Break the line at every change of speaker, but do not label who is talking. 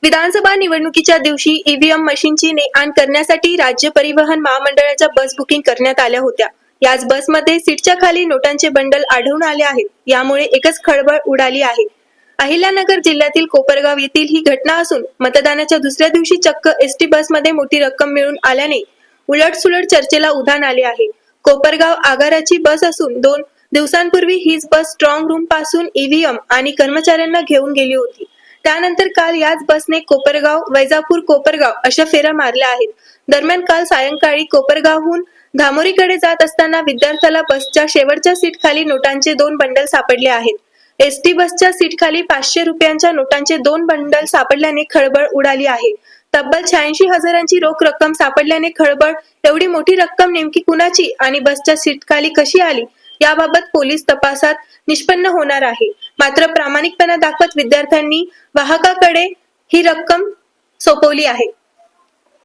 विधानसभा निवडणुकीच्या दिवशी ईव्हीएम मशीनची ने-आण करण्यासाठी राज्य परिवहन महामंडळाच्या बस बुकिंग करण्यात आल्या होत्या। याच बसमध्ये सीटच्या खाली नोटांचे बंडल आढळून आले आहेत। यामुळे एकच खळबळ उडाली आहे। अहिल्यानगर जिल्ह्यातील कोपरगाव येथील ही घटना असून मतदानाच्या दुसऱ्या दिवशी चक्क एसटी बसमध्ये मोठी रक्कम मिळून आल्याने उलटसुलट चर्चेला उधाण आले आहे। कोपरगाव आगाराची बस असून 2 दिवसांपूर्वी हीच बस स्ट्रॉंग रूम पासून ईव्हीएम आणि कर्मचाऱ्यांना घेऊन गेली होती। त्यानंतर काल याच बसने कोपरगाव, वैजापूर, कोपरगाव अशा फेऱ्या मारल्या आहेत। दरम्यान काल सायंकाळी कोपरगावहून धामोरीकडे जात असताना विद्यार्थ्याला बसच्या शेवटच्या सीट खाली नोटांचे 2 बंडल सापडले आहेत। एसटी बसच्या सीट खाली 500 रुपयांच्या नोटांचे 2 बंडल सापडल्याने खळबळ उडाली आहे। तब्बल 86 हजारांची रोख रक्कम सापडल्याने खळबळ। एवढी मोठी रक्कम नेमकी कुणाची आणि बसच्या सीट खाली कशी आली याबाबत पोलीस तपासात निष्पन्न होणार आहे। मात्र प्रामाणिकपणा दाखवत विद्यार्थ्यांनी वाहकाकडे ही रक्कम सोपवली आहे।